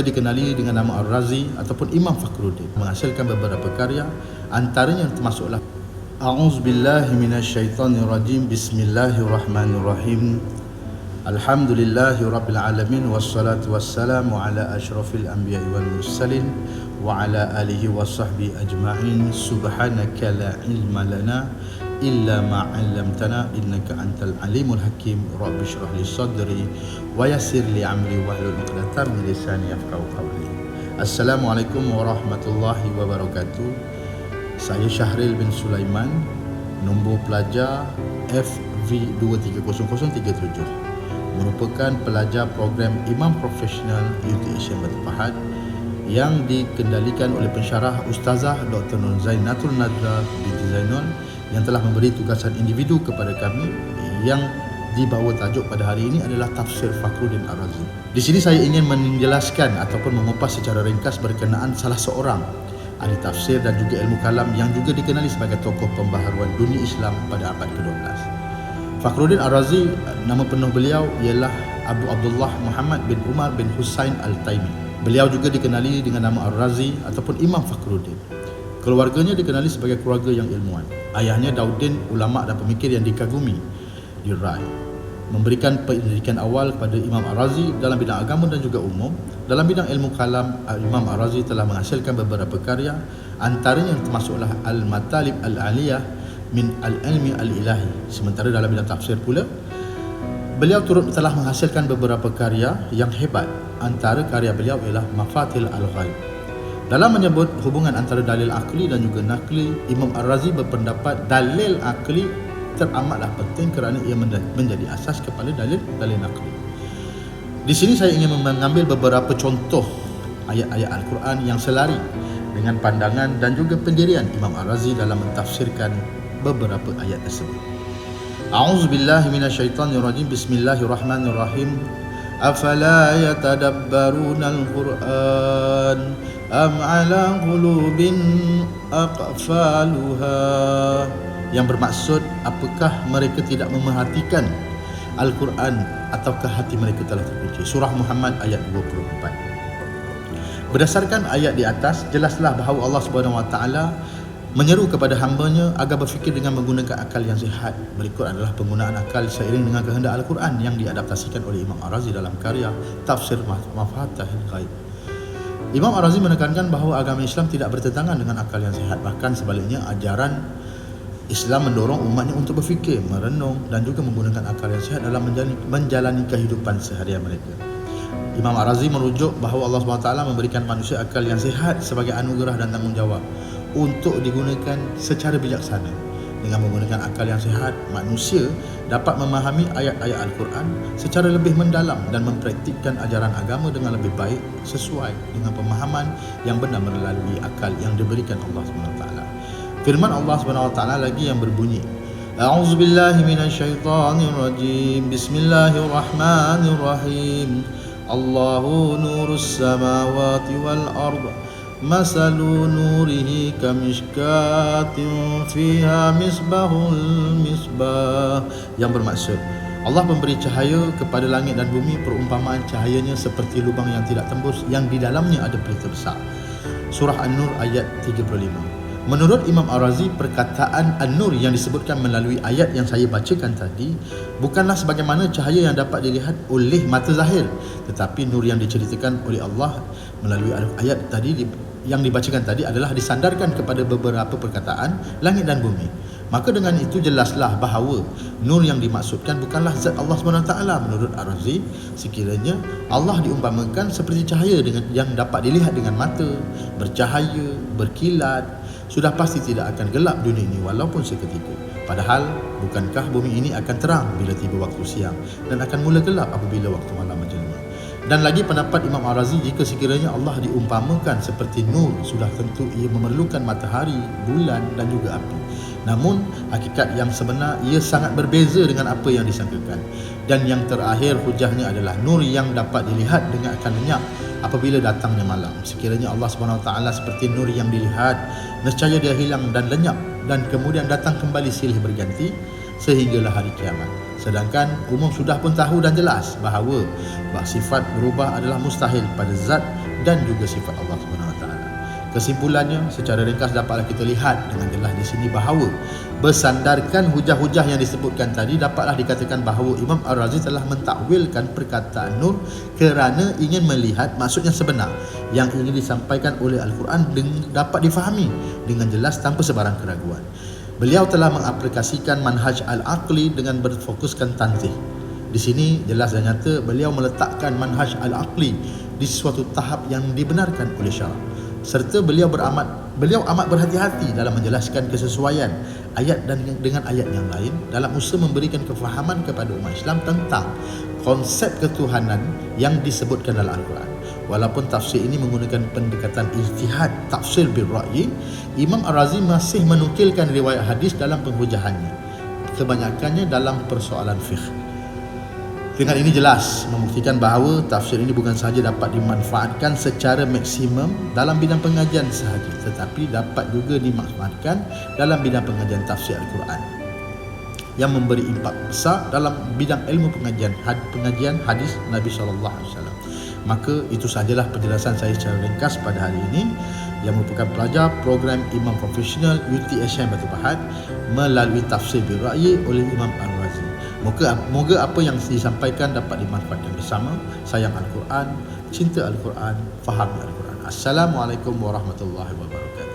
dikenali dengan nama Ar-Razi ataupun Imam Fakhruddin, menghasilkan beberapa karya, antaranya termasuklah A'udzubillahi minasyaitonirrajim. Bismillahirrahmanirrahim. Alhamdulillahi rabbil alamin, wassalatu wassalamu ala asyrafil anbiya'i wal mursalin wa ala alihi wa sahbihi ajma'in. Subhanaka la ilma lana illa ma 'allamtana innaka antal alimul hakim. Rabbi shrah li sadri wa yassir li amri wahlul 'uqdatam min lisani yafqahu qawli. Assalamualaikum warahmatullahi wabarakatuh. Saya Syahril bin Sulaiman, nombor pelajar FV230037, merupakan pelajar program Imam Profesional UTH Bertepahat yang dikendalikan oleh pensyarah Ustazah Dr. Nur Zainatul Nadra binti Zainul, yang telah memberi tugasan individu kepada kami yang dibawa tajuk pada hari ini adalah Tafsir Fakhruddin Ar-Razi. Di sini saya ingin menjelaskan ataupun mengupas secara ringkas berkenaan salah seorang ahli tafsir dan juga ilmu kalam yang juga dikenali sebagai tokoh pembaharuan dunia Islam pada abad ke-12. Fakhruddin Ar-Razi, nama penuh beliau ialah Abu Abdullah Muhammad bin Umar bin Husain Al-Taimi. Beliau juga dikenali dengan nama Ar-Razi ataupun Imam Fakhruddin. Keluarganya dikenali sebagai keluarga yang ilmuwan. Ayahnya Daudin, ulama dan pemikir yang dikagumi di Rai. Memberikan pendidikan awal kepada Imam Ar-Razi dalam bidang agama dan juga umum. Dalam bidang ilmu kalam, Imam Ar-Razi telah menghasilkan beberapa karya, antaranya termasuklah Al-Matalib Al-Aliyah min Al-Ilmi Al-Ilahi. Sementara dalam bidang tafsir pula, beliau turut telah menghasilkan beberapa karya yang hebat. Antara karya beliau ialah Mafatil Al-Ghaib. Dalam menyebut hubungan antara dalil akli dan juga nakli, Imam Ar-Razi berpendapat dalil akli teramatlah penting kerana ia menjadi asas kepada dalil nakli. Di sini saya ingin mengambil beberapa contoh ayat-ayat Al-Quran yang selari dengan pandangan dan juga pendirian Imam Ar-Razi dalam mentafsirkan beberapa ayat tersebut. A'udzubillahi minasyaitonirrajim. Bismillahirrahmanirrahim. Afala yatadabbaruna al-Qur'an am ala qulubin aqfaluha. Yang bermaksud, apakah mereka tidak memerhatikan Al-Quran ataukah hati mereka telah terkunci. Surah Muhammad ayat 24. Berdasarkan ayat di atas, jelaslah bahawa Allah SWT menyeru kepada hambanya agar berfikir dengan menggunakan akal yang sihat. Berikut adalah penggunaan akal seiring dengan kehendak Al-Quran yang diadaptasikan oleh Imam Ar-Razi dalam karya Tafsir Mafatihul Ghaib. Imam Ar-Razi menekankan bahawa agama Islam tidak bertentangan dengan akal yang sihat. Bahkan sebaliknya, ajaran Islam mendorong umatnya untuk berfikir, merenung dan juga menggunakan akal yang sihat dalam menjalani kehidupan seharian mereka. Imam Ar-Razi merujuk bahawa Allah SWT memberikan manusia akal yang sihat sebagai anugerah dan tanggungjawab untuk digunakan secara bijaksana. Dengan menggunakan akal yang sihat, manusia dapat memahami ayat-ayat Al-Quran secara lebih mendalam dan mempraktikkan ajaran agama dengan lebih baik sesuai dengan pemahaman yang benar melalui akal yang diberikan Allah SWT. Firman Allah SWT lagi yang berbunyi, A'udzubillahi minasyaitonirrajim. Bismillahirrahmanirrahim. Allahu nurus samawati wal ard. Masalu nurihi kamishkatin fiha misbahul misbah. Yang bermaksud, Allah memberi cahaya kepada langit dan bumi. Perumpamaan cahayanya seperti lubang yang tidak tembus yang di dalamnya ada pelita besar. Surah An-Nur ayat 35. Menurut Imam Ar-Razi, perkataan An-Nur yang disebutkan melalui ayat yang saya bacakan tadi bukanlah sebagaimana cahaya yang dapat dilihat oleh mata zahir, tetapi nur yang diceritakan oleh Allah melalui ayat tadi yang dibacakan tadi adalah disandarkan kepada beberapa perkataan langit dan bumi. Maka dengan itu jelaslah bahawa nur yang dimaksudkan bukanlah zat Allah SWT. Menurut Ar-Razi, sekiranya Allah diumpamakan seperti cahaya yang dapat dilihat dengan mata, bercahaya, berkilat, sudah pasti tidak akan gelap dunia ini walaupun seketika. Padahal, bukankah bumi ini akan terang bila tiba waktu siang dan akan mula gelap apabila waktu malam menjelma. Dan lagi pendapat Imam Ar-Razi, jika sekiranya Allah diumpamakan seperti nur, sudah tentu ia memerlukan matahari, bulan dan juga api. Namun, hakikat yang sebenar ia sangat berbeza dengan apa yang disangkakan. Dan yang terakhir hujahnya adalah nur yang dapat dilihat dengan akan lenyap apabila datangnya malam. Sekiranya Allah SWT seperti nur yang dilihat, nescaya dia hilang dan lenyap dan kemudian datang kembali silih berganti sehinggalah hari kiamat. Sedangkan umum sudah pun tahu dan jelas bahawa sifat berubah adalah mustahil pada zat dan juga sifat Allah Subhanahu Wa Taala. Kesimpulannya, secara ringkas dapatlah kita lihat dengan jelas di sini bahawa bersandarkan hujah-hujah yang disebutkan tadi, dapatlah dikatakan bahawa Imam Ar-Razi telah mentakwilkan perkataan Nur kerana ingin melihat maksud yang sebenar yang ingin disampaikan oleh Al-Quran dapat difahami dengan jelas tanpa sebarang keraguan. Beliau telah mengaplikasikan manhaj al-aqli dengan berfokuskan tanzih. Di sini jelas dan nyata beliau meletakkan manhaj al-aqli di suatu tahap yang dibenarkan oleh syarak. Serta beliau amat berhati-hati dalam menjelaskan kesesuaian ayat dan dengan ayat yang lain dalam usaha memberikan kefahaman kepada umat Islam tentang konsep ketuhanan yang disebutkan dalam Al-Quran. Walaupun tafsir ini menggunakan pendekatan ijtihad tafsir bil ra'yi, Imam Ar-Razi masih menukilkan riwayat hadis dalam penghujahannya, kebanyakannya dalam persoalan fiqh. Dengan ini jelas membuktikan bahawa tafsir ini bukan sahaja dapat dimanfaatkan secara maksimum dalam bidang pengajian sahaja, tetapi dapat juga dimanfaatkan dalam bidang pengajian tafsir Al-Quran yang memberi impak besar dalam bidang ilmu pengajian hadis Nabi SAW. Maka itu sahajalah penjelasan saya secara ringkas pada hari ini yang merupakan pelajar program Imam Profesional UTSM Batu Pahat melalui tafsir bil ra'yi oleh Imam Ar-Razi. Moga apa yang disampaikan dapat dimanfaatkan bersama. Sayang Al-Quran, cinta Al-Quran, faham Al-Quran. Assalamualaikum warahmatullahi wabarakatuh.